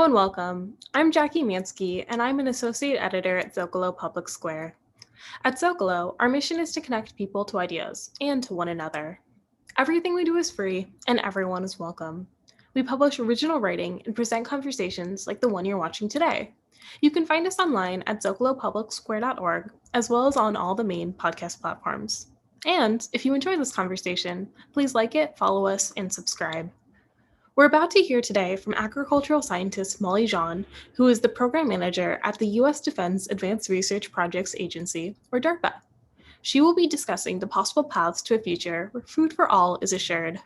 and welcome. I'm Jackie Mansky, and I'm an associate editor at Zócalo Public Square. At Zócalo, our mission is to connect people to ideas and to one another. Everything we do is free, and everyone is welcome. We publish original writing and present conversations like the one you're watching today. You can find us online at zocalopublicsquare.org, as well as on all the main podcast platforms. And if you enjoy this conversation, please like it, follow us, and subscribe. We're about to hear today from agricultural scientist Molly Jahn, who is the program manager at the U.S. Defense Advanced Research Projects Agency, or DARPA. She will be discussing the possible paths to a future where food for all is assured.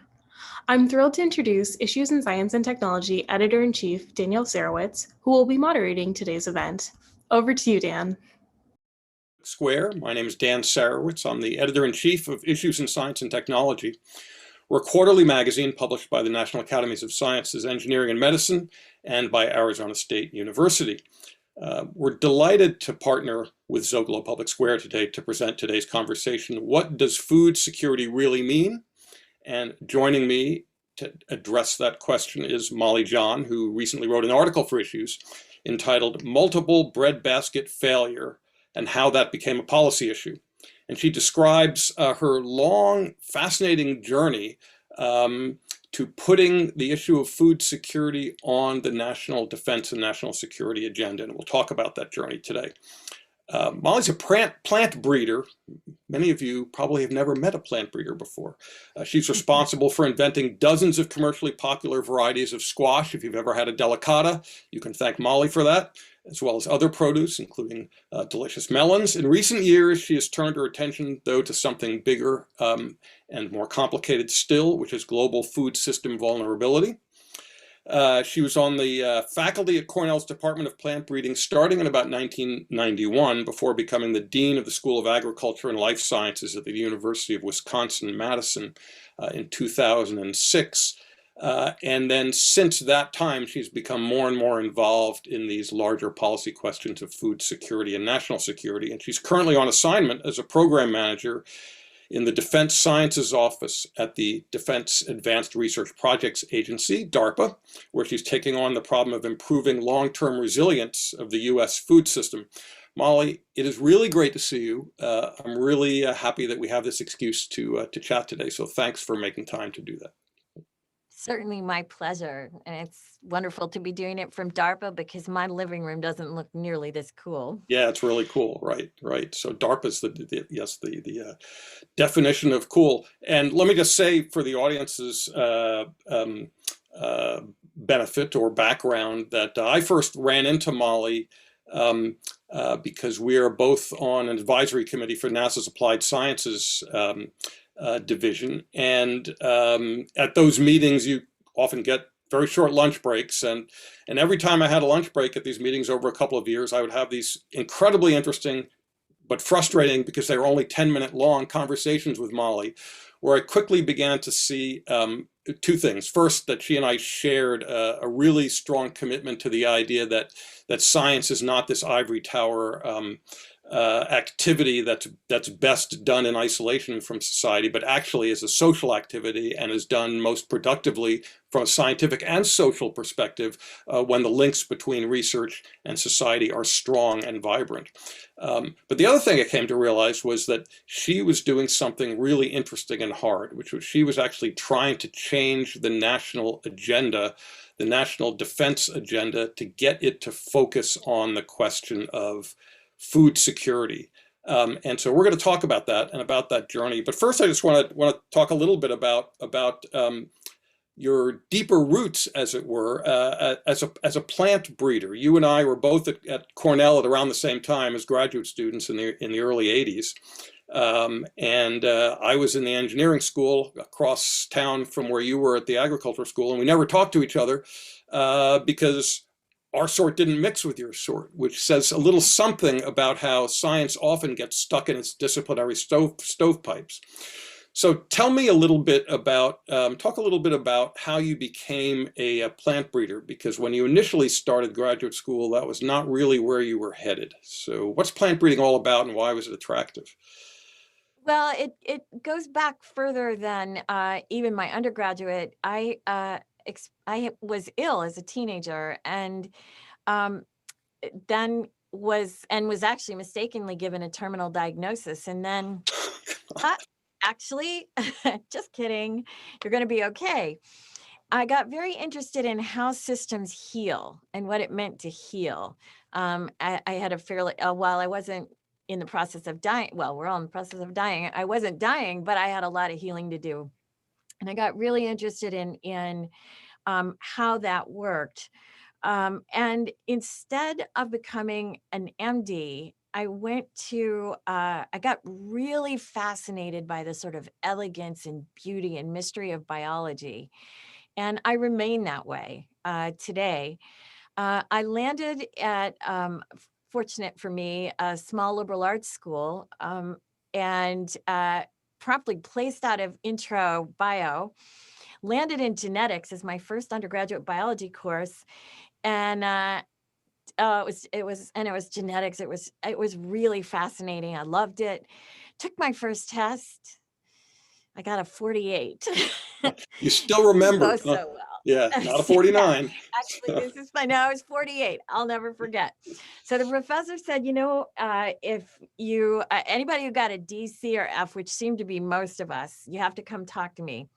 I'm thrilled to introduce Issues in Science and Technology Editor-in-Chief Daniel Sarewitz, who will be moderating today's event. Over to you, Dan. Square. My name is Dan Sarewitz. I'm the Editor-in-Chief of Issues in Science and Technology. We're a quarterly magazine published by the National Academies of Sciences, Engineering, and Medicine, and by Arizona State University. We're delighted to partner with Zócalo Public Square today to present today's conversation. What does food security really mean? And joining me to address that question is Molly Jahn, who recently wrote an article for Issues entitled Multiple Breadbasket Failure and How That Became a Policy Issue. And she describes her long, fascinating journey to putting the issue of food security on the national defense and national security agenda. And we'll talk about that journey today. Molly's a plant breeder. Many of you probably have never met a plant breeder before. She's responsible for inventing dozens of commercially popular varieties of squash. If you've ever had a delicata, you can thank Molly for that, as well as other produce, including delicious melons. In recent years, she has turned her attention, though, to something bigger and more complicated still, which is global food system vulnerability. She was on the faculty at Cornell's Department of Plant Breeding starting in about 1991, before becoming the Dean of the School of Agriculture and Life Sciences at the University of Wisconsin-Madison in 2006. And then since that time, she's become more and more involved in these larger policy questions of food security and national security. And she's currently on assignment as a program manager in the Defense Sciences Office at the Defense Advanced Research Projects Agency, DARPA, where she's taking on the problem of improving long-term resilience of the U.S. food system. Molly, it is really great to see you. I'm really happy that we have this excuse to chat today, so thanks for making time to do that. Certainly my pleasure. And it's wonderful to be doing it from DARPA because my living room doesn't look nearly this cool. Yeah, it's really cool. Right. So DARPA is the definition of cool. And let me just say for the audience's benefit or background that I first ran into Molly because we are both on an advisory committee for NASA's Applied Sciences division, and at those meetings you often get very short lunch breaks, and every time I had a lunch break at these meetings over a couple of years, I would have these incredibly interesting but frustrating, because they were only 10-minute long, conversations with Molly, where I quickly began to see two things. First, that she and I shared a really strong commitment to the idea that science is not this ivory tower activity that's best done in isolation from society, but actually is a social activity and is done most productively from a scientific and social perspective when the links between research and society are strong and vibrant. But the other thing I came to realize was that she was doing something really interesting and hard, which was she was actually trying to change the national agenda, the national defense agenda, to get it to focus on the question of food security. And so we're going to talk about that and about that journey. But first, I just want to talk a little bit about your deeper roots, as it were, as a plant breeder. You and I were both at Cornell at around the same time as graduate students in the early 80s. And I was in the engineering school across town from where you were at the agricultural school, and we never talked to each other because our sort didn't mix with your sort, which says a little something about how science often gets stuck in its disciplinary stovepipes. So tell me a little bit about, talk a little bit about how you became a plant breeder, because when you initially started graduate school, that was not really where you were headed. So what's plant breeding all about, and why was it attractive? Well, it goes back further than even my undergraduate. I I was ill as a teenager, and um, then was actually mistakenly given a terminal diagnosis, and then actually, just kidding, you're going to be okay. I got very interested in how systems heal and what it meant to heal. I had a fairly, while I wasn't in the process of dying, well, we're all in the process of dying. I wasn't dying, but I had a lot of healing to do. And I got really interested in how that worked. And instead of becoming an MD, I got really fascinated by the sort of elegance and beauty and mystery of biology. And I remain that way today. I landed at, fortunate for me, a small liberal arts school, and promptly placed out of intro bio, landed in genetics as my first undergraduate biology course. And it was genetics. It was really fascinating. I loved it. Took my first test. I got a 48. You still remember? Didn't go so well. Yeah, not a 49. Yeah, actually, this is no, it's 48. I'll never forget. So the professor said, if you anybody who got a D, C, or F, which seemed to be most of us, you have to come talk to me.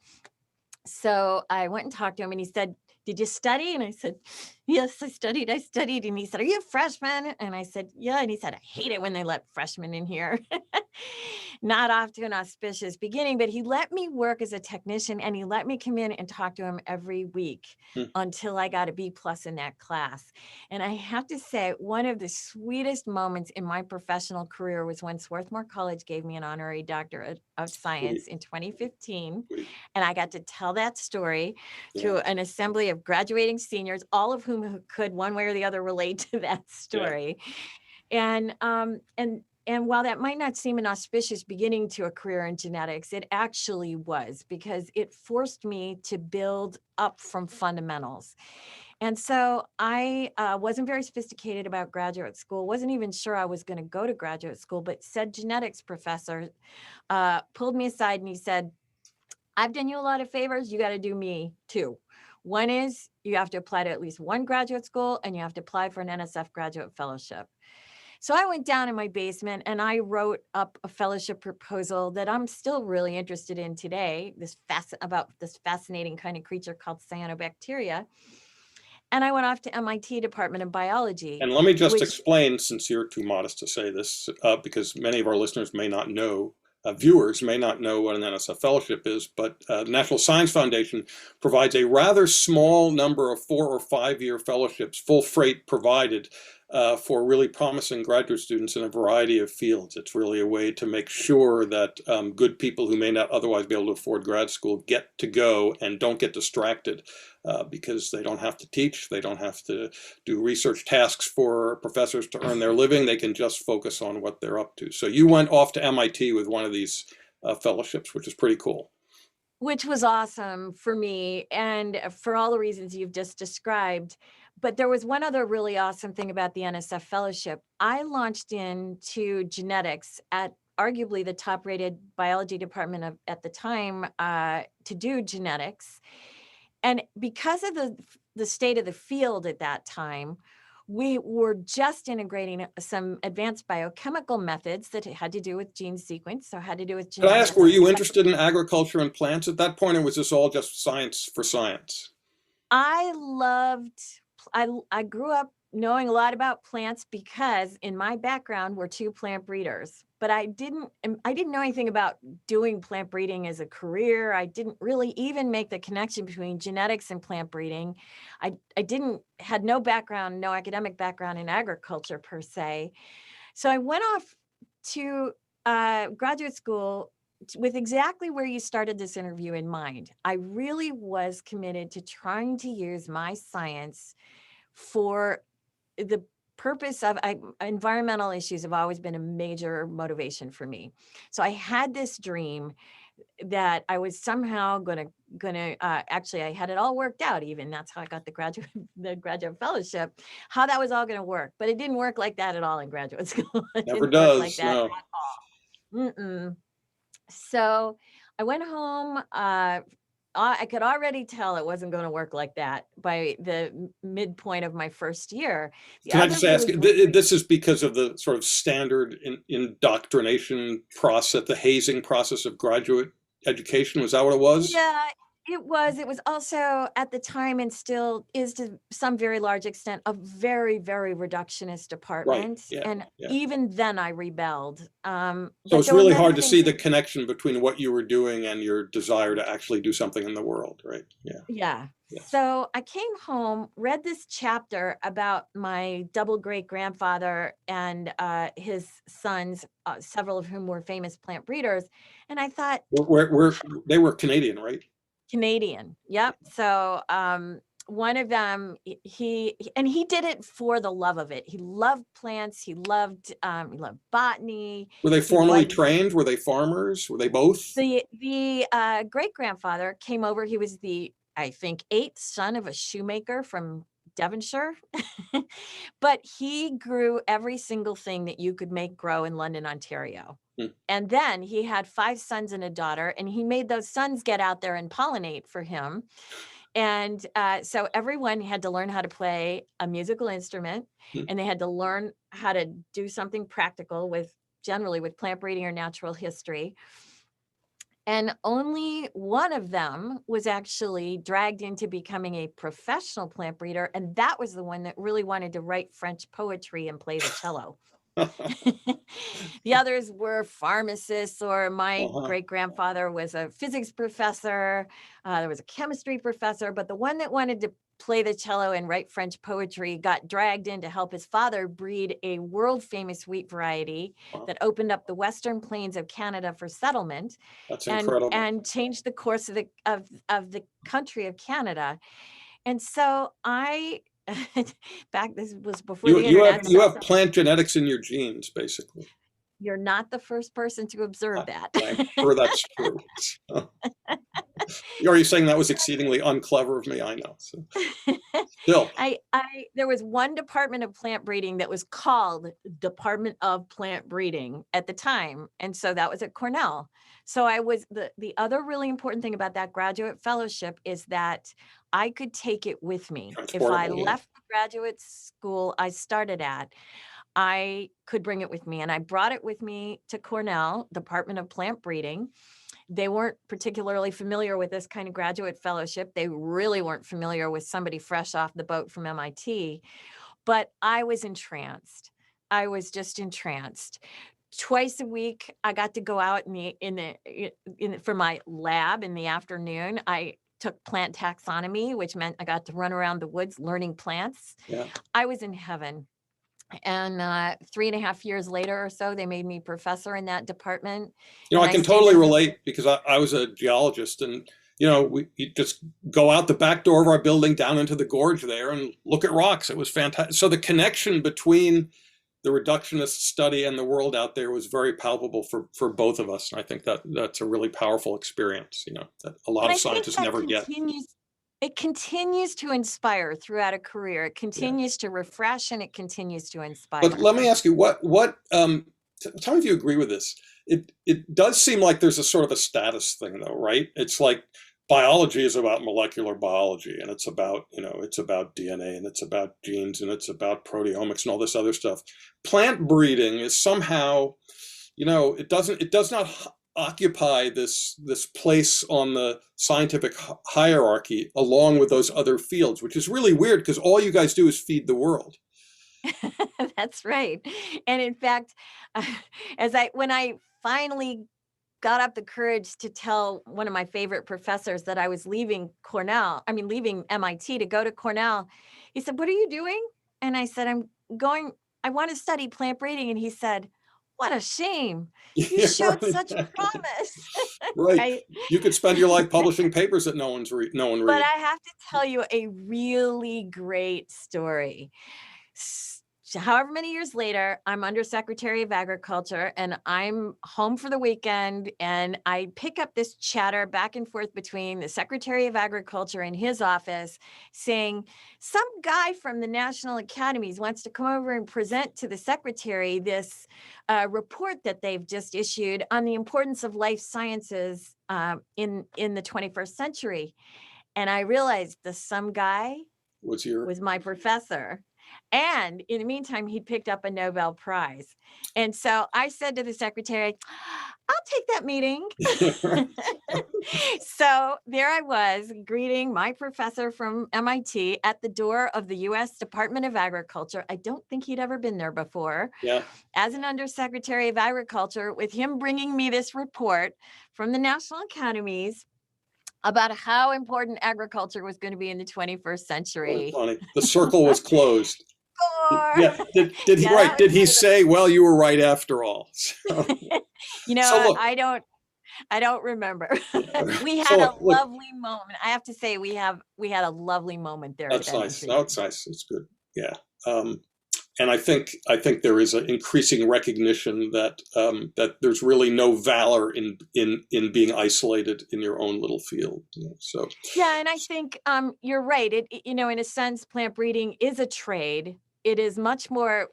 So I went and talked to him, and he said, "Did you study?" And I said, "Yes, I studied. And he said, "Are you a freshman?" And I said, "Yeah." And he said, "I hate it when they let freshmen in here." Not off to an auspicious beginning, but he let me work as a technician, and he let me come in and talk to him every week until I got a B+ in that class. And I have to say, one of the sweetest moments in my professional career was when Swarthmore College gave me an honorary doctorate of science in 2015. And I got to tell that story to an assembly of graduating seniors, all of whom could one way or the other relate to that story. Yeah. And while that might not seem an auspicious beginning to a career in genetics, it actually was, because it forced me to build up from fundamentals. And so I wasn't very sophisticated about graduate school, wasn't even sure I was going to go to graduate school, but said genetics professor pulled me aside and he said, "I've done you a lot of favors. You got to do me too. One is you have to apply to at least one graduate school, and you have to apply for an NSF graduate fellowship." So I went down in my basement and I wrote up a fellowship proposal that I'm still really interested in today, about this fascinating kind of creature called cyanobacteria. And I went off to MIT Department of Biology. And let me just explain, since you're too modest to say this, because many of our listeners may not know, viewers may not know what an NSF fellowship is, but the National Science Foundation provides a rather small number of 4 or 5 year fellowships, full freight provided, for really promising graduate students in a variety of fields. It's really a way to make sure that good people who may not otherwise be able to afford grad school get to go and don't get distracted, because they don't have to teach, they don't have to do research tasks for professors to earn their living. They can just focus on what they're up to. So you went off to MIT with one of these fellowships, which is pretty cool. Which was awesome for me, and for all the reasons you've just described. But there was one other really awesome thing about the NSF fellowship. I launched into genetics at arguably the top rated biology department at the time to do genetics. And because of the state of the field at that time, we were just integrating some advanced biochemical methods that had to do with gene sequence, so had to do with genetics. Can I ask, were you interested in agriculture and plants at that point, or was this all just science for science? I grew up knowing a lot about plants because in my background we're 2 plant breeders, but I didn't know anything about doing plant breeding as a career. I didn't really even make the connection between genetics and plant breeding. I had no academic background in agriculture per se. So I went off to graduate school with exactly where you started this interview in mind. I really was committed to trying to use my science for the purpose of environmental issues have always been a major motivation for me. So I had this dream that I was somehow gonna actually, I had it all worked out. Even that's how I got the graduate fellowship, how that was all going to work. But it didn't work like that at all in graduate school. It Never didn't does. work like that No. at all. So I went home I could already tell it wasn't going to work like that by the midpoint of my first year. Can I just ask, this is because of the sort of standard indoctrination process, the hazing process of graduate education? Was that what it was? Yeah, it was. It was also at the time, and still is to some very large extent, a very, very reductionist department. Right. Yeah. And yeah. even then I rebelled. So it's really hard to see the connection between what you were doing and your desire to actually do something in the world, right? Yeah. Yeah. So I came home, read this chapter about my double great grandfather and his sons, several of whom were famous plant breeders. And I thought, they were Canadian, right? Canadian. Yep. So one of them, he did it for the love of it. He loved plants. He loved botany. Were they formally trained? Were they farmers? Were they both? The great grandfather came over. He was I think, 8th son of a shoemaker from Devonshire. But he grew every single thing that you could make grow in London, Ontario. And then he had 5 sons and a daughter, and he made those sons get out there and pollinate for him. And so everyone had to learn how to play a musical instrument, and they had to learn how to do something practical generally with plant breeding or natural history. And only one of them was actually dragged into becoming a professional plant breeder. And that was the one that really wanted to write French poetry and play the cello. The others were pharmacists, or my great grandfather was a physics professor. There was a chemistry professor, but the one that wanted to play the cello and write French poetry got dragged in to help his father breed a world famous wheat variety that opened up the western plains of Canada for settlement. That's incredible. And changed the course of the country of Canada. And so this was before the internet. You have plant genetics in your genes, basically. You're not the first person to observe that. I'm sure that's true. Are you saying that was exceedingly unclever of me? I know. So. Still. There was one department of plant breeding that was called Department of Plant Breeding at the time. And so that was at Cornell. So the other really important thing about that graduate fellowship is that I could take it with me. If I left the graduate school I started at, I could bring it with me. And I brought it with me to Cornell, Department of Plant Breeding. They weren't particularly familiar with this kind of graduate fellowship. They really weren't familiar with somebody fresh off the boat from MIT. But I was entranced. I was just entranced. Twice a week, I got to go out for my lab in the afternoon. I took plant taxonomy, which meant I got to run around the woods learning plants. Yeah. I was in heaven. And 3.5 years later or so, they made me professor in that department. I can totally relate, because I was a geologist, and we just go out the back door of our building down into the gorge there and look at rocks. It was fantastic. So the connection between the reductionist study and the world out there was very palpable for both of us. And I think that's a really powerful experience, that a lot of scientists never get. It continues to inspire throughout a career. It continues to refresh, and it continues to inspire. But let me ask you, tell me if you agree with this. It does seem like there's a sort of a status thing, though, right? It's like biology is about molecular biology, and it's about DNA, and it's about genes, and it's about proteomics and all this other stuff. Plant breeding is somehow, it does not occupy this place on the scientific hierarchy along with those other fields, which is really weird, because all you guys do is feed the world. That's right. And in fact, when I finally got up the courage to tell one of my favorite professors that I was leaving MIT to go to Cornell, he said, "What are you doing?" And I said, I want to study plant breeding. And he said, "What a shame. You showed such promise." Right. You could spend your life publishing papers that no one reads. But I have to tell you a really great story. however many years later, I'm Undersecretary of Agriculture and I'm home for the weekend, and I pick up this chatter back and forth between the Secretary of Agriculture and his office saying, some guy from the National Academies wants to come over and present to the Secretary this report that they've just issued on the importance of life sciences in the 21st century. And I realized the some guy was my professor. And in the meantime, he'd picked up a Nobel Prize. And so I said to the secretary, I'll take that meeting. So there I was greeting my professor from MIT at the door of the US Department of Agriculture. I don't think he'd ever been there before. Yeah. As an Undersecretary of Agriculture, with him bringing me this report from the National Academies about how important agriculture was going to be in the 21st century. Funny. The circle was closed. Yeah. Did he Yeah, right? Did he say, "Well, you were right after all"? So, you know, so look, I don't remember. We had so a look, lovely moment. I have to say, we had a lovely moment there. that's at nice. NBC. No, it's nice. It's good. Yeah. And I think there is an increasing recognition that that there's really no valor in being isolated in your own little field. You know, so Yeah, and I think you're right. You know, in a sense, plant breeding is a trade. It is much more.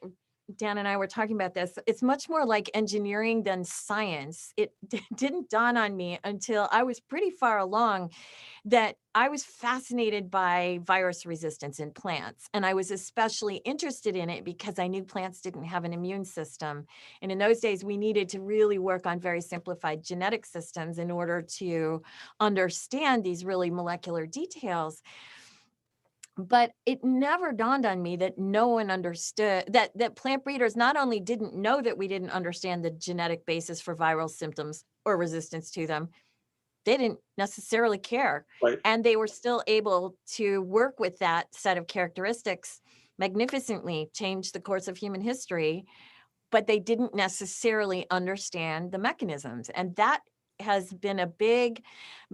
Dan and I were talking about this. It's much more like engineering than science. It didn't dawn on me until I was pretty far along that I was fascinated by virus resistance in plants. And I was especially interested in it because I knew plants didn't have an immune system. And in those days, we needed to really work on very simplified genetic systems in order to understand these really molecular details. But it never dawned on me that no one understood that plant breeders not only didn't know that we didn't understand the genetic basis for viral symptoms or resistance to them, they didn't necessarily care. right. And they were still able to work with that set of characteristics magnificently, change the course of human history, but they didn't necessarily understand the mechanisms. And that has been a big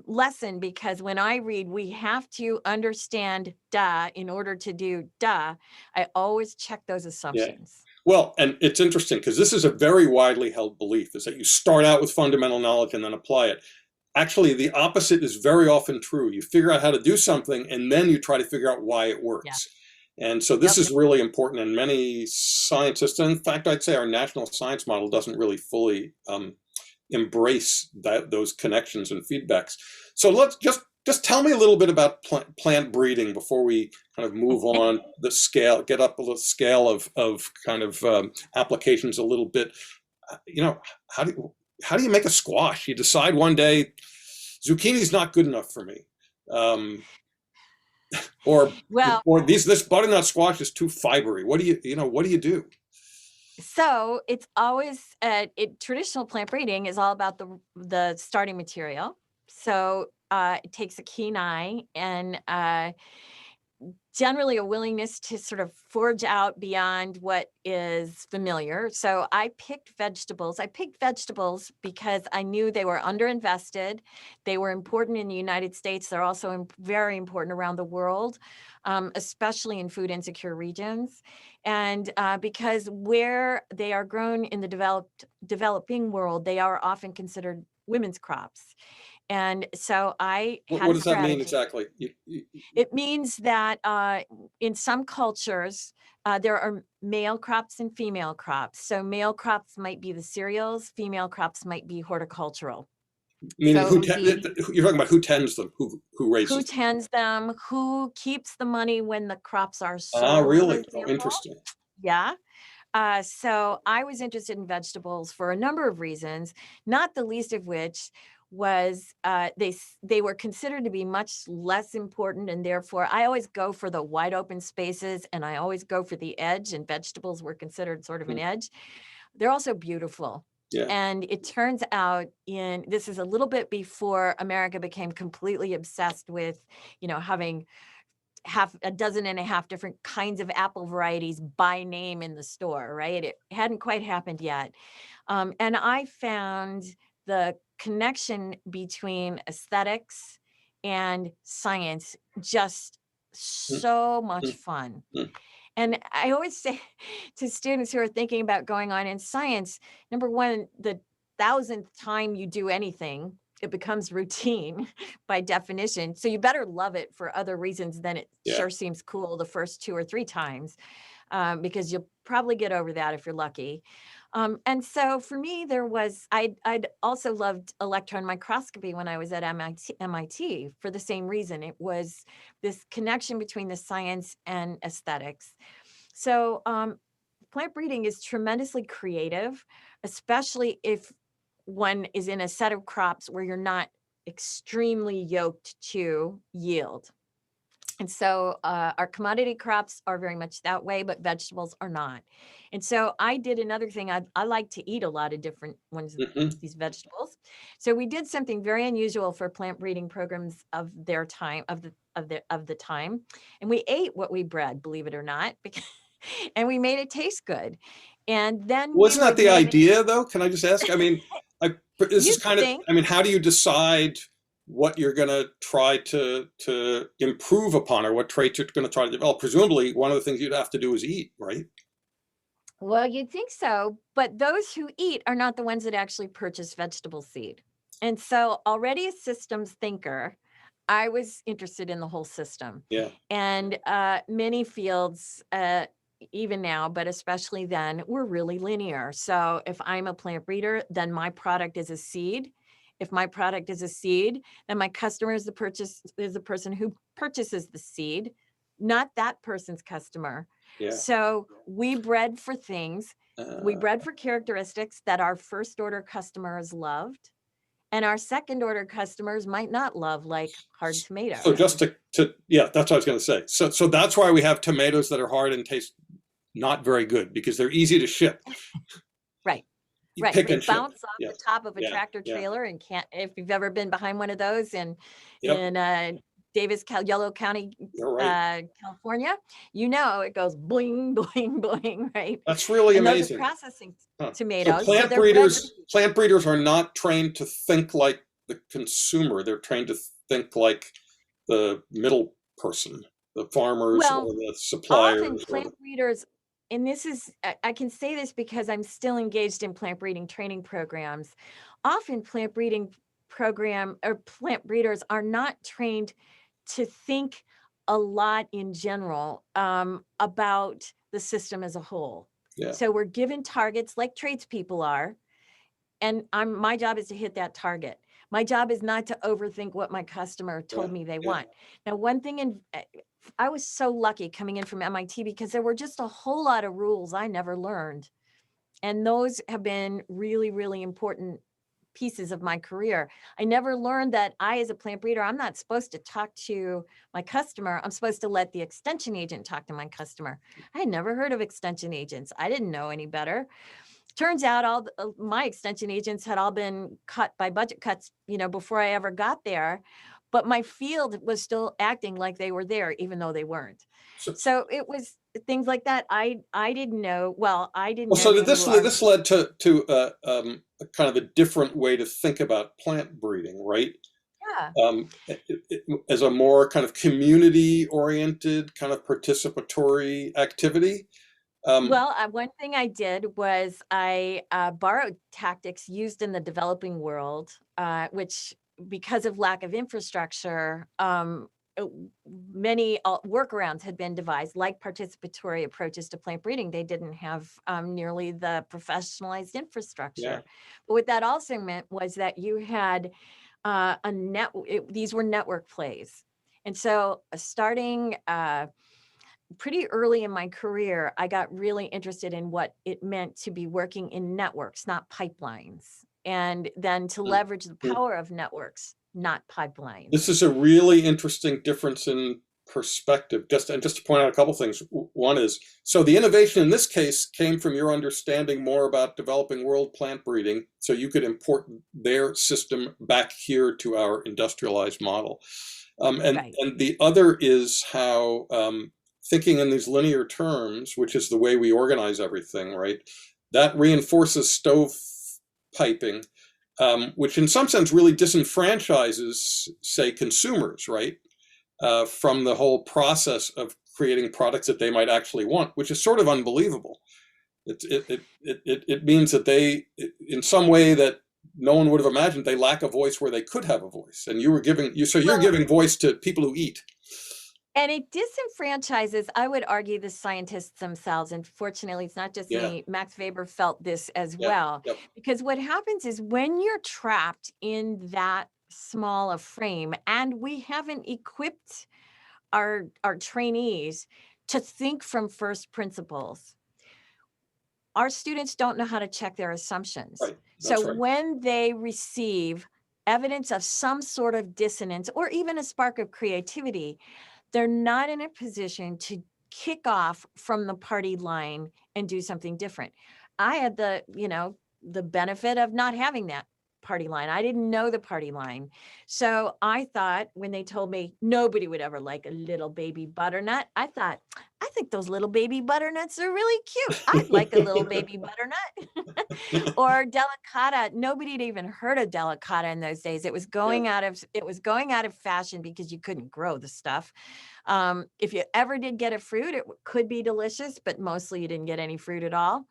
lesson, because when I read, we have to understand da in order to do da, I always check those assumptions. Well, and it's interesting because this is a very widely held belief, is that you start out with fundamental knowledge and then apply it. Actually, the opposite is very often true. You figure out how to do something and then you try to figure out why it works. Yeah. And so this is really important, and many scientists, and in fact, I'd say our national science model doesn't really fully embrace those connections and feedbacks. So let's just tell me a little bit about plant breeding before we kind of move on the scale, get up a little scale of kind of applications a little bit. You know, how do you make a squash? You decide one day zucchini's not good enough for me, or this butternut squash is too fibery. What do you do? So it's always traditional plant breeding is all about the starting material. So it takes a keen eye and generally a willingness to sort of forge out beyond what is familiar. So I picked vegetables. I picked vegetables because I knew they were underinvested. They were important in the United States. They're also very important around the world, especially in food insecure regions. And because where they are grown in the developing world, they are often considered women's crops. And so I had what does that mean exactly? It means that in some cultures, there are male crops and female crops. So male crops might be the cereals, female crops might be horticultural. Meaning so you're talking about who tends them, who raises them? Who tends them, who keeps the money when the crops are sold. Ah, really? Oh, interesting. Yeah. So I was interested in vegetables for a number of reasons, not the least of which was they were considered to be much less important, and therefore I always go for the wide open spaces and I always go for the edge, and vegetables were considered sort of an edge. They're also beautiful. Yeah. And it turns out this is a little bit before America became completely obsessed with, having a dozen and a half different kinds of apple varieties by name in the store, right? It hadn't quite happened yet. And I found the connection between aesthetics and science just so much fun. And I always say to students who are thinking about going on in science, number one, the 1,000th time you do anything, it becomes routine by definition. So you better love it for other reasons than it sure seems cool the first 2 or 3 times, because you'll probably get over that if you're lucky. And so for me, I'd also loved electron microscopy when I was at MIT for the same reason. It was this connection between the science and aesthetics. So plant breeding is tremendously creative, especially if one is in a set of crops where you're not extremely yoked to yield. And so our commodity crops are very much that way, but vegetables are not. And so I did another thing. I like to eat a lot of different ones, these vegetables. So we did something very unusual for plant breeding programs of their time, of the time. And we ate what we bred, believe it or not, and we made it taste good. And then wasn't that the idea, though? Can I just ask? I mean, this is kind of, I mean, how do you decide what you're going to try to improve upon, or what traits you're going to try to develop? Presumably, one of the things you'd have to do is eat, right? Well, you'd think so, but those who eat are not the ones that actually purchase vegetable seed. And so already a systems thinker, I was interested in the whole system. Yeah. And many fields, even now, but especially then, were really linear. So if I'm a plant breeder, then my product is a seed. If my product is a seed, then my customer is the person who purchases the seed, not that person's customer. Yeah. So we bred for things, we bred for characteristics that our first order customers loved, and our second order customers might not love, like hard tomatoes. So just to yeah, that's what I was going to say. So that's why we have tomatoes that are hard and taste not very good, because they're easy to ship. Right. Right, they bounce off the top of a tractor trailer, and can't. If you've ever been behind one of those in Davis, Yellow County, California, you know it goes bling, bling, bling, right? That's really amazing. Those are processing tomatoes. So plant breeders are not trained to think like the consumer. They're trained to think like the middle person, the farmers or the suppliers. Often plant breeders. And this is, I can say this because I'm still engaged in plant breeding training programs. Often plant breeding plant breeders are not trained to think a lot in general about the system as a whole. Yeah. So we're given targets like tradespeople are, and my job is to hit that target. My job is not to overthink what my customer told me they want. Now, one thing I was so lucky coming in from MIT because there were just a whole lot of rules I never learned. And those have been really, really important pieces of my career. I never learned that as a plant breeder, I'm not supposed to talk to my customer. I'm supposed to let the extension agent talk to my customer. I had never heard of extension agents. I didn't know any better. Turns out my extension agents had all been cut by budget cuts, before I ever got there. But my field was still acting like they were there, even though they weren't. So it was things like that. I didn't know. Well, I didn't. Well, so this led to kind of a different way to think about plant breeding, right? Yeah. As a more kind of community-oriented, kind of participatory activity. One thing I did was I borrowed tactics used in the developing world, which, because of lack of infrastructure, many workarounds had been devised, like participatory approaches to plant breeding. They didn't have nearly the professionalized infrastructure. Yeah. But what that also meant was that you had these were network plays. And so starting pretty early in my career, I got really interested in what it meant to be working in networks, not pipelines. And then to leverage the power of networks, not pipelines. This is a really interesting difference in perspective. Just to point out a couple things. One is, so the innovation in this case came from your understanding more about developing world plant breeding, so you could import their system back here to our industrialized model. And the other is how thinking in these linear terms, which is the way we organize everything, right? That reinforces stovepiping, which in some sense really disenfranchises, say, consumers, right? From the whole process of creating products that they might actually want, which is sort of unbelievable. It means that they, in some way that no one would have imagined, they lack a voice where they could have a voice. And you're giving voice to people who eat. And it disenfranchises, I would argue, the scientists themselves. And fortunately, it's not just me. Max Weber felt this as well. Yep. Because what happens is when you're trapped in that small a frame, and we haven't equipped our trainees to think from first principles, our students don't know how to check their assumptions. Right. So when they receive evidence of some sort of dissonance or even a spark of creativity, they're not in a position to kick off from the party line and do something different. I had the benefit of not having that party line. I didn't know the party line. So I thought, when they told me nobody would ever like a little baby butternut, I thought, I think those little baby butternuts are really cute. I'd like a little baby butternut. Or delicata. Nobody had even heard of delicata in those days. It was going out of fashion because you couldn't grow the stuff. If you ever did get a fruit, it could be delicious, but mostly you didn't get any fruit at all.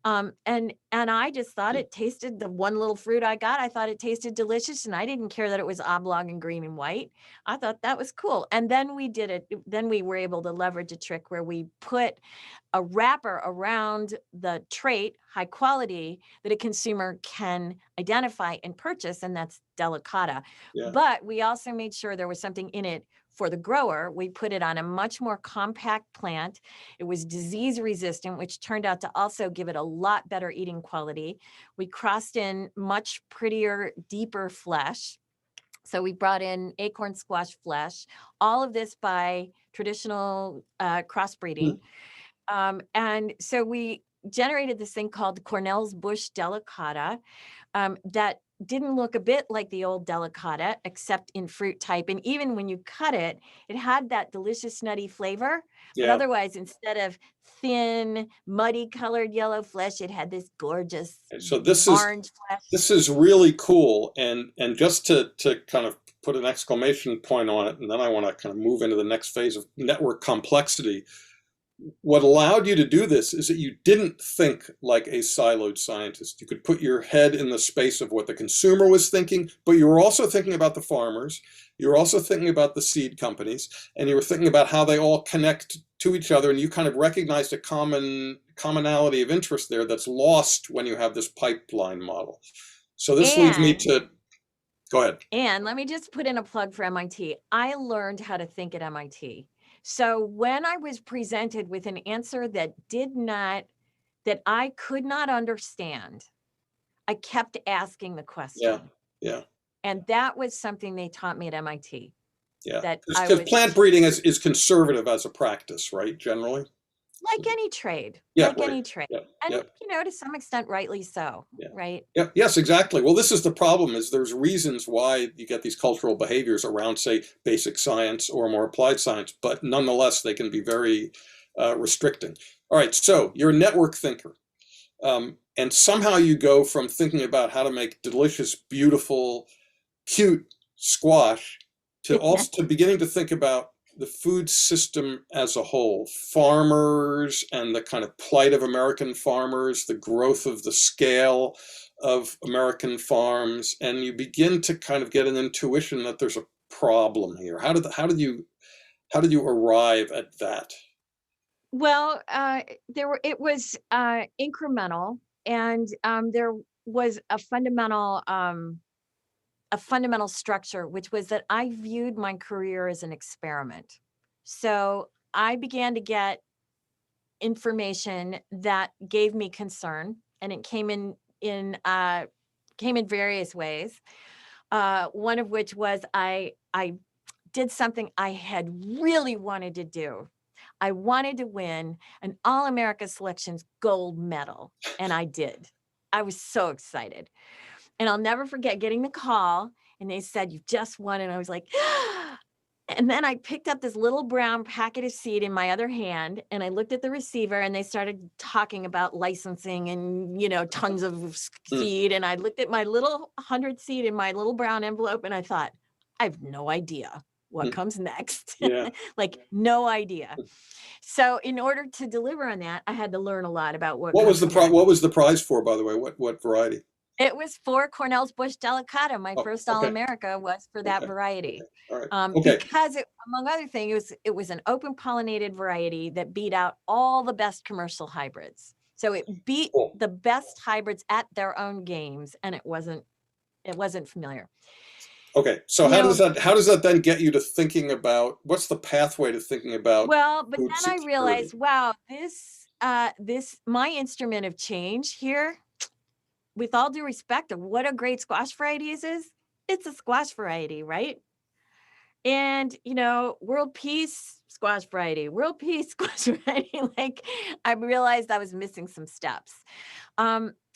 And I just thought it tasted, the one little fruit I got, I thought it tasted delicious, and I didn't care that it was oblong and green and white. I thought that was cool. And then we did it. Then we were able to leverage a trick where we put a wrapper around the trait, high quality, that a consumer can identify and purchase, and that's delicata. But we also made sure there was something in it for the grower. We put it on a much more compact plant. It was disease resistant, which turned out to also give it a lot better eating quality. We crossed in much prettier, deeper flesh. So we brought in acorn squash flesh, all of this by traditional crossbreeding. And so we generated this thing called Cornell's Bush delicata that didn't look a bit like the old delicata, except in fruit type. And even when you cut it, it had that delicious nutty flavor. But otherwise, instead of thin, muddy colored yellow flesh, it had this gorgeous orange flesh. This is really cool. And just to kind of put an exclamation point on it, and then I want to kind of move into the next phase of network complexity. What allowed you to do this is that you didn't think like a siloed scientist. You could put your head in the space of what the consumer was thinking, but you were also thinking about the farmers. You were also thinking about the seed companies, and you were thinking about how they all connect to each other. And you kind of recognized a commonality of interest there that's lost when you have this pipeline model. So this leads me to, go ahead. And let me just put in a plug for MIT. I learned how to think at MIT. So when I was presented with an answer that I could not understand, I kept asking the question. And that was something they taught me at MIT. Because plant breeding is conservative as a practice, right? Generally. Like any trade. Any trade. And, to some extent, rightly so, right? Yes, exactly. Well, this is the problem, is there's reasons why you get these cultural behaviors around, say, basic science or more applied science, but nonetheless, they can be very restricting. All right, so you're a network thinker. And somehow you go from thinking about how to make delicious, beautiful, cute squash to also beginning to think about the food system as a whole, farmers and the kind of plight of American farmers, the growth of the scale of American farms, and you begin to kind of get an intuition that there's a problem here. How did you arrive at that? Well, it was incremental, and there was a fundamental structure, which was that I viewed my career as an experiment. So I began to get information that gave me concern, and it came in various ways. One of which was I did something I had really wanted to do. I wanted to win an All-America Selections gold medal, and I did. I was so excited. And I'll never forget getting the call, and they said, "You've just won." And I was like, and then I picked up this little brown packet of seed in my other hand, and I looked at the receiver, and they started talking about licensing and, tons of seed. And I looked at my little 100 seed in my little brown envelope, and I thought, I have no idea what comes next? Yeah. Like, no idea. So in order to deliver on that, I had to learn a lot about what What was comes the next. what was the prize for, by the way? What variety? It was for Cornell's Bush Delicata. My Oh, first okay. All-America was for that Okay. variety. All right. Okay. Because among other things, it was an open pollinated variety that beat out all the best commercial hybrids. So it beat Cool. the best hybrids at their own games, and it wasn't familiar. Okay. So how does that then get you to thinking about, what's the pathway to thinking about Well, but food then security? I realized, wow, this my instrument of change here, with all due respect of what a great squash variety is, it's a squash variety, right? And, world peace, squash variety, world peace, squash variety. Like, I realized I was missing some steps.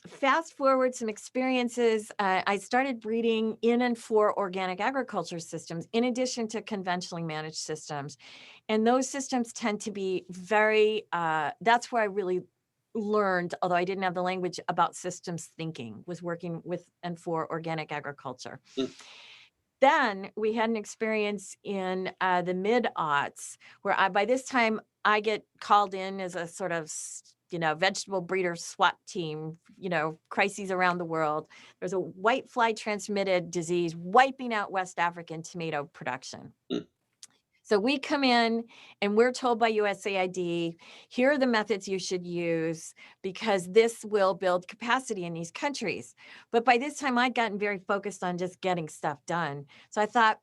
Fast forward some experiences. I started breeding in and for organic agriculture systems, in addition to conventionally managed systems. And those systems tend to be very, that's where I really learned, although I didn't have the language, about systems thinking, was working with and for organic agriculture. Mm. Then we had an experience in the mid-aughts where by this time I get called in as a sort of, vegetable breeder SWAT team, crises around the world. There's a whitefly transmitted disease wiping out West African tomato production. Mm. So we come in and we're told by USAID, here are the methods you should use because this will build capacity in these countries. But by this time I'd gotten very focused on just getting stuff done. So I thought,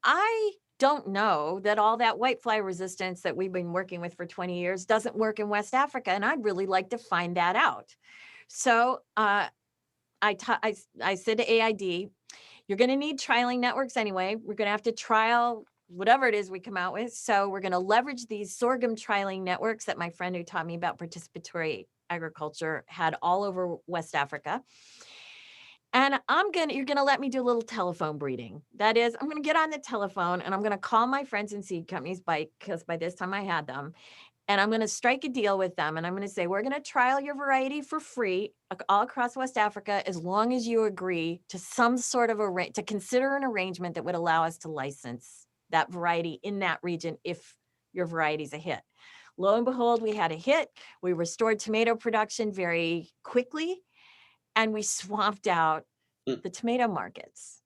I don't know that all that whitefly resistance that we've been working with for 20 years doesn't work in West Africa. And I'd really like to find that out. So I said to AID, you're going to need trialing networks anyway. We're going to have to trial whatever it is we come out with. So we're going to leverage these sorghum trialing networks that my friend who taught me about participatory agriculture had all over West Africa. And you're going to let me do a little telephone breeding. That is, I'm going to get on the telephone and I'm going to call my friends in seed companies because by this time I had them. And I'm going to strike a deal with them. And I'm going to say, we're going to trial your variety for free all across West Africa, as long as you agree to some sort of to consider an arrangement that would allow us to license that variety in that region if your variety is a hit. Lo and behold, we had a hit. We restored tomato production very quickly, and we swamped out the tomato markets.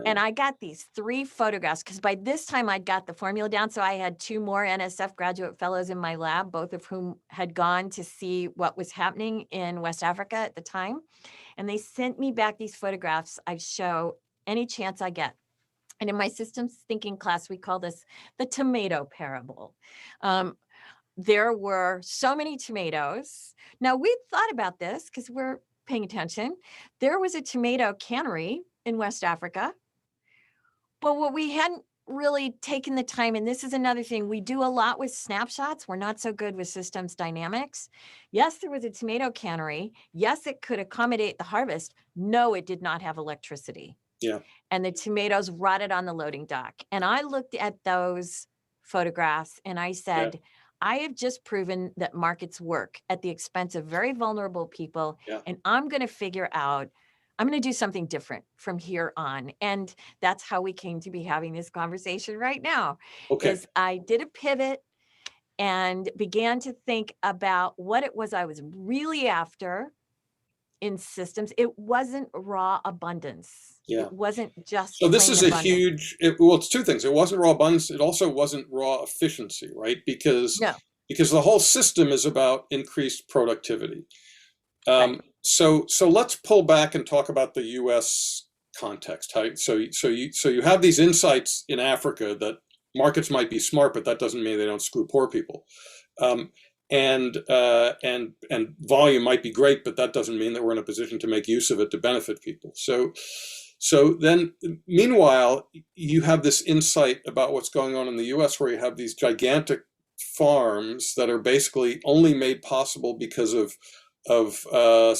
And I got these 3 photographs because by this time I'd got the formula down. So I had 2 more NSF graduate fellows in my lab, both of whom had gone to see what was happening in West Africa at the time. And they sent me back these photographs I show any chance I get. And in my systems thinking class, we call this the tomato parable. There were so many tomatoes. Now we thought about this because we're paying attention. There was a tomato cannery in West Africa. But what we hadn't really taken the time, and this is another thing, we do a lot with snapshots. We're not so good with systems dynamics. Yes, there was a tomato cannery. Yes, it could accommodate the harvest. No, it did not have electricity. Yeah. And the tomatoes rotted on the loading dock. And I looked at those photographs and I said, I have just proven that markets work at the expense of very vulnerable people. Yeah. And I'm going to do something different from here on. And that's how we came to be having this conversation right now. Okay. Is I did a pivot and began to think about what it was I was really after in systems. It wasn't raw abundance. Yeah. It wasn't just So this is plain a abundance. huge, it's 2 things. It wasn't raw abundance. It also wasn't raw efficiency, right? Because the whole system is about increased productivity. Right. So let's pull back and talk about the U.S. context. So you have these insights in Africa that markets might be smart, but that doesn't mean they don't screw poor people. And volume might be great, but that doesn't mean that we're in a position to make use of it to benefit people. So then, meanwhile, you have this insight about what's going on in the U.S., where you have these gigantic farms that are basically only made possible because of the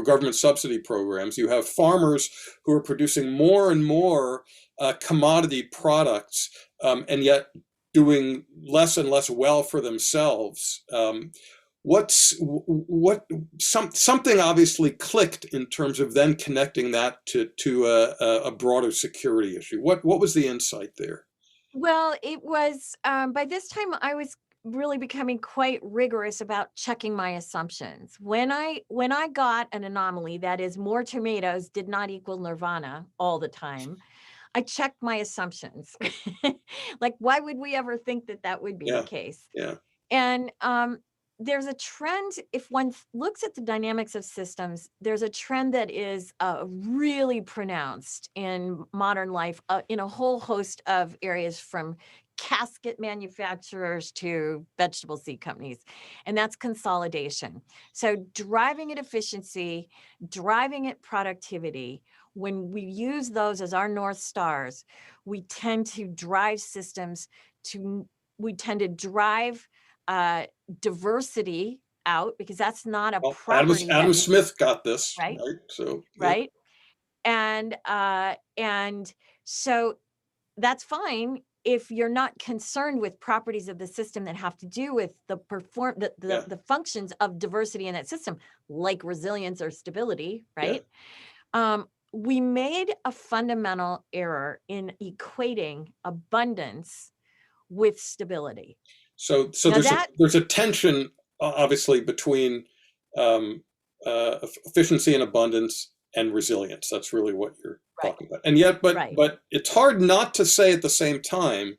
government subsidy programs. You have farmers who are producing more and more commodity products, and yet doing less and less well for themselves. something obviously clicked in terms of then connecting that to a broader security issue. What was the insight there? Well, it was by this time I was really becoming quite rigorous about checking my assumptions. When I got an anomaly that is more tomatoes did not equal nirvana all the time, I checked my assumptions. Like, why would we ever think that that would be the case? Yeah. And there's a trend, if one looks at the dynamics of systems, there's a trend that is really pronounced in modern life in a whole host of areas, from casket manufacturers to vegetable seed companies, and that's consolidation. So driving at efficiency, driving at productivity, when we use those as our North Stars, we tend to drive systems we tend to drive diversity out, because that's not a property. Adam Smith got this, right? So, right. And so that's fine if you're not concerned with properties of the system that have to do with the functions of diversity in that system, like resilience or stability, right? We made a fundamental error in equating abundance with stability. So there's a tension, obviously, between efficiency and abundance and resilience. That's really what you're talking about. And yet, but it's hard not to say at the same time,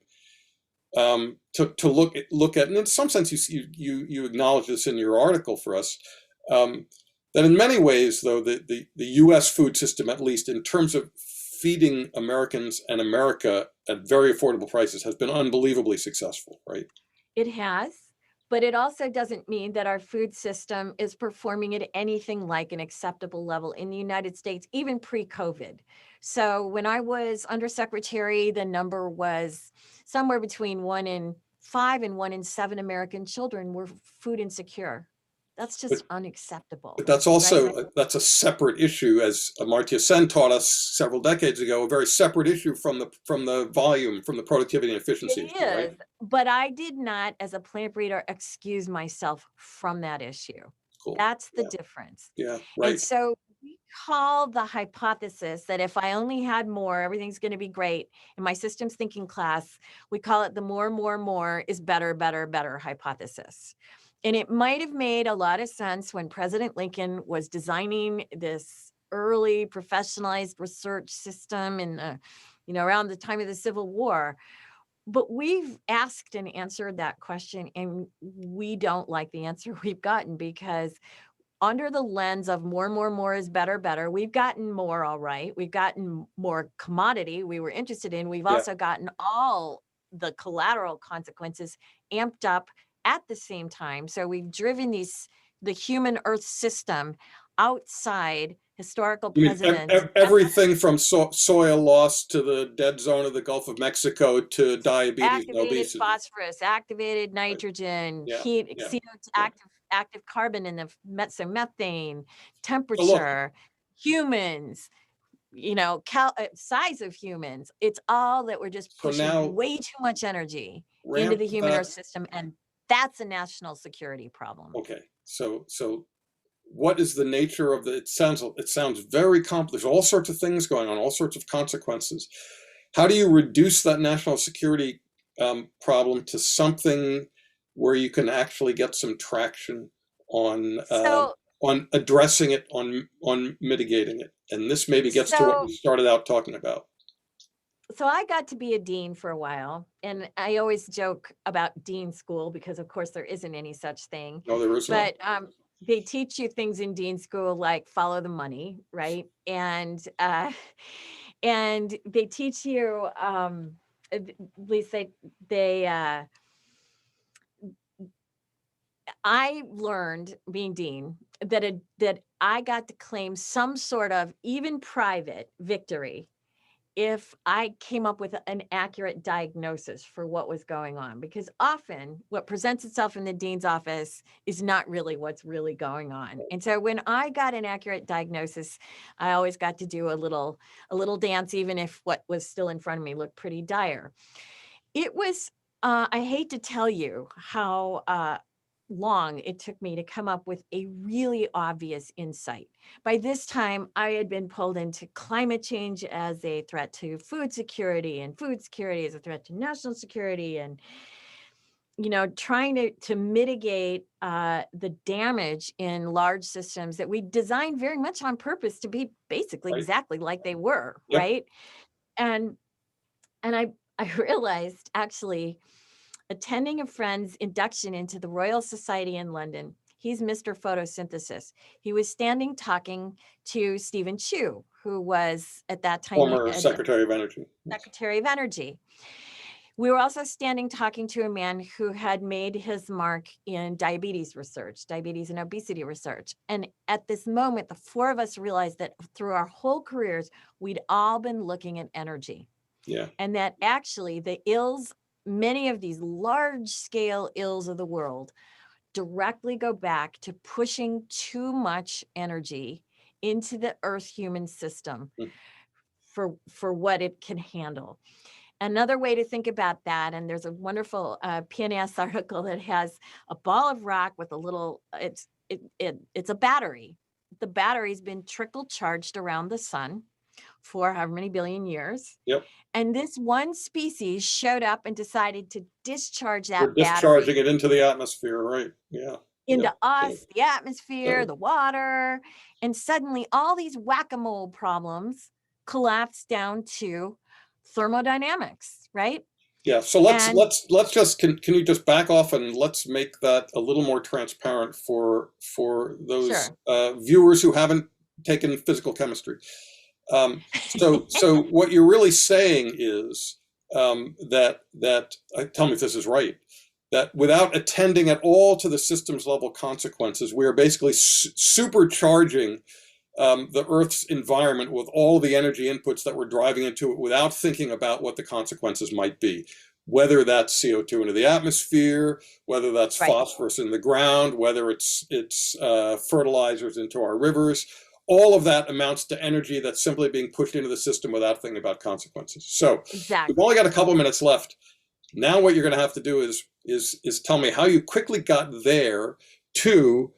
to look at, and in some sense you acknowledge this in your article for us, that in many ways, though, the U.S. food system, at least in terms of feeding Americans and America at very affordable prices, has been unbelievably successful, right? It has, but it also doesn't mean that our food system is performing at anything like an acceptable level in the United States, even pre-COVID. So when I was undersecretary, the number was somewhere between 1 in 5 and 1 in 7 American children were food insecure. That's just unacceptable. But that's also, that's a separate issue, as Amartya Sen taught us several decades ago, a very separate issue from the volume, from the productivity and efficiency issue, right? But I did not, as a plant breeder, excuse myself from that issue. Cool. That's the difference. Yeah, right. And so we call the hypothesis that if I only had more, everything's going to be great. In my systems thinking class, we call it the more is better, better, better hypothesis. And it might have made a lot of sense when President Lincoln was designing this early professionalized research system in the, around the time of the Civil War. But we've asked and answered that question, and we don't like the answer we've gotten, because under the lens of more is better, better, we've gotten more, all right. We've gotten more commodity we were interested in. We've also gotten all the collateral consequences amped up at the same time. So we've driven the human earth system outside historical precedents. Everything from soil loss to the dead zone of the Gulf of Mexico to diabetes and obesity. Phosphorus, activated nitrogen, heat, active carbon in the methane, temperature, humans, size of humans. It's all that we're just pushing way too much energy into the human earth system, and that's a national security problem. Okay, so what is the nature of it sounds very complex. There's all sorts of things going on, all sorts of consequences. How do you reduce that national security problem to something where you can actually get some traction on addressing it, on mitigating it? And this maybe gets to what we started out talking about. So I got to be a dean for a while, and I always joke about dean school because, of course, there isn't any such thing. No, there isn't. But they teach you things in dean school like follow the money, right? And they teach you, at least I learned being dean that I got to claim some sort of even private victory if I came up with an accurate diagnosis for what was going on, because often what presents itself in the dean's office is not really what's really going on. And so when I got an accurate diagnosis, I always got to do a little dance, even if what was still in front of me looked pretty dire. It was, I hate to tell you how long it took me to come up with a really obvious insight. By this time, I had been pulled into climate change as a threat to food security, and food security as a threat to national security, and trying to mitigate the damage in large systems that we designed very much on purpose to be basically Right. exactly like they were, Yep. right? And I realized, actually, attending a friend's induction into the Royal Society in London, he's Mr. Photosynthesis. He was standing talking to Stephen Chu, who was at that time Former Secretary of Energy. Secretary of Energy. We were also standing talking to a man who had made his mark in diabetes research, diabetes and obesity research. And at this moment, the four of us realized that through our whole careers, we'd all been looking at energy. Yeah. And that actually the ills, many of these large scale ills of the world, directly go back to pushing too much energy into the Earth human system for what it can handle. Another way to think about that, and there's a wonderful PNAS article that has a ball of rock with a little, it's a battery. The battery's been trickle charged around the sun for however many billion years. Yep. And this one species showed up and decided to discharge that We're discharging it into the atmosphere, right? Yeah. Into us, the atmosphere, the water. And suddenly all these whack-a-mole problems collapse down to thermodynamics, right? Yeah. So let's just can you just back off and let's make that a little more transparent for those viewers who haven't taken physical chemistry. So what you're really saying is that tell me if this is right, that without attending at all to the systems level consequences, we are basically supercharging the Earth's environment with all the energy inputs that we're driving into it without thinking about what the consequences might be, whether that's CO2 into the atmosphere, whether that's phosphorus in the ground, whether it's fertilizers into our rivers. All of that amounts to energy that's simply being pushed into the system without thinking about consequences. So we've only got a couple minutes left. Now what you're going to have to do is tell me how you quickly got there to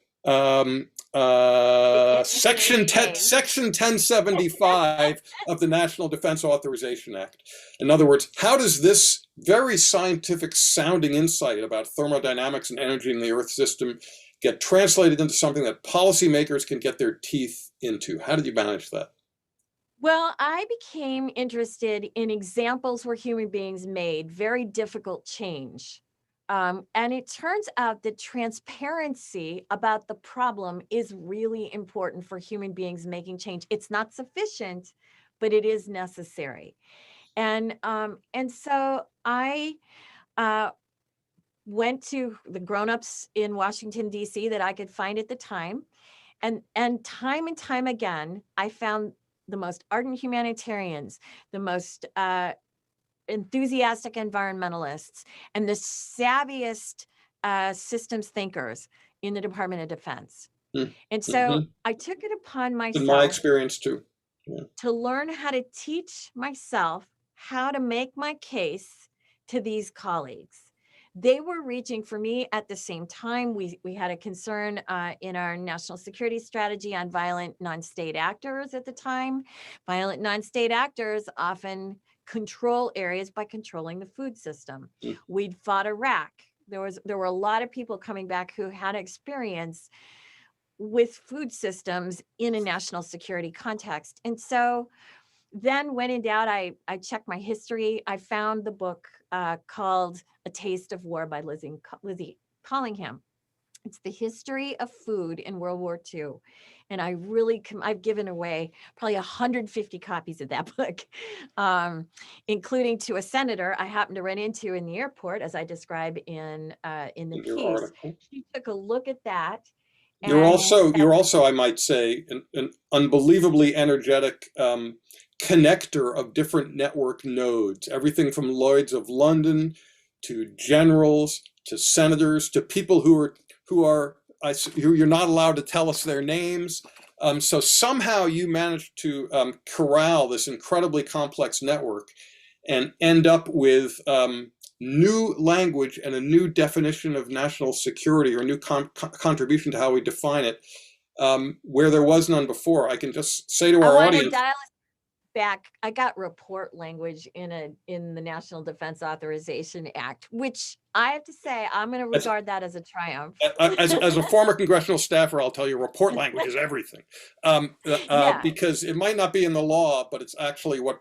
Section 1075 of the National Defense Authorization Act. In other words, how does this very scientific sounding insight about thermodynamics and energy in the Earth system get translated into something that policymakers can get their teeth into? How did you manage that? Well, I became interested in examples where human beings made very difficult change. And it turns out that transparency about the problem is really important for human beings making change. It's not sufficient, but it is necessary. And so I went to the grown-ups in Washington, D.C. that I could find at the time. And time again, I found the most ardent humanitarians, the most enthusiastic environmentalists, and the savviest systems thinkers in the Department of Defense. And so I took it upon myself, in my experience too, to learn how to teach myself how to make my case to these colleagues. They were reaching for me at the same time. We had a concern in our national security strategy on violent non-state actors at the time. Violent non-state actors often control areas by controlling the food system. We'd fought Iraq. There were a lot of people coming back who had experience with food systems in a national security context. And so then when in doubt, I checked my history. I found the book called A Taste of War by Lizzie Collingham. It's the history of food in World War II. And I've given away probably 150 copies of that book, including to a senator I happened to run into in the airport, as I describe in the piece. Article. She took a look at that. You're also, I might say, an unbelievably energetic connector of different network nodes, everything from Lloyds of London to generals to senators to people who you're not allowed to tell us their names. So somehow you managed to corral this incredibly complex network and end up with new language and a new definition of national security, or new contribution to how we define it, where there was none before. I can just say to our audience, dial us back. I got report language in the National Defense Authorization Act, which I have to say, I'm going to regard that as a triumph. As a former congressional staffer, I'll tell you, report language is everything, because it might not be in the law, but it's actually what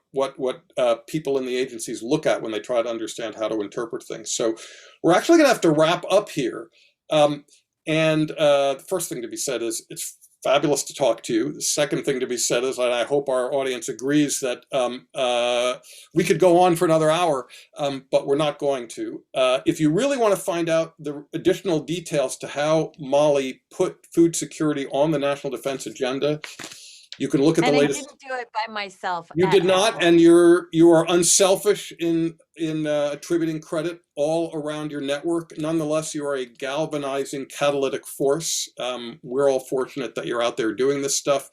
people in the agencies look at when they try to understand how to interpret things. So we're actually going to have to wrap up here. And the first thing to be said is it's fabulous to talk to you. The second thing to be said is, and I hope our audience agrees, that we could go on for another hour, but we're not going to. If you really want to find out the additional details to how Molly put food security on the national defense agenda, you can look at the latest. I didn't do it by myself. You did not, and you are unselfish in attributing credit all around your network. Nonetheless, you are a galvanizing catalytic force. We're all fortunate that you're out there doing this stuff.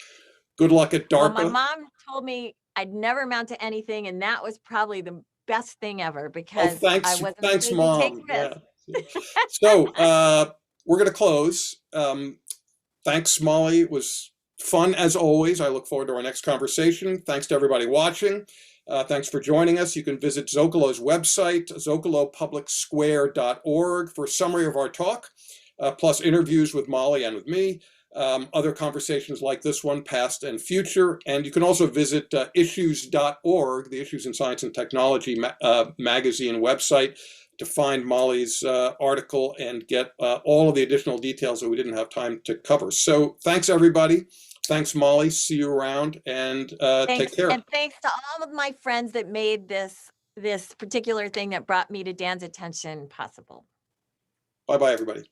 Good luck at DARPA. Well, my mom told me I'd never amount to anything, and that was probably the best thing ever, because I wasn't thanks, afraid Mom. to take risks. Yeah. So we're going to close. Thanks, Molly. It was fun as always. I look forward to our next conversation. Thanks to everybody watching. Thanks for joining us. You can visit Zócalo's website, zocalopublicsquare.org, for a summary of our talk, plus interviews with Molly and with me, other conversations like this one, past and future. And you can also visit issues.org, the Issues in Science and Technology magazine website, to find Molly's article and get all of the additional details that we didn't have time to cover. So thanks, everybody. Thanks, Molly. See you around, and take care. And thanks to all of my friends that made this particular thing that brought me to Dan's attention possible. Bye-bye, everybody.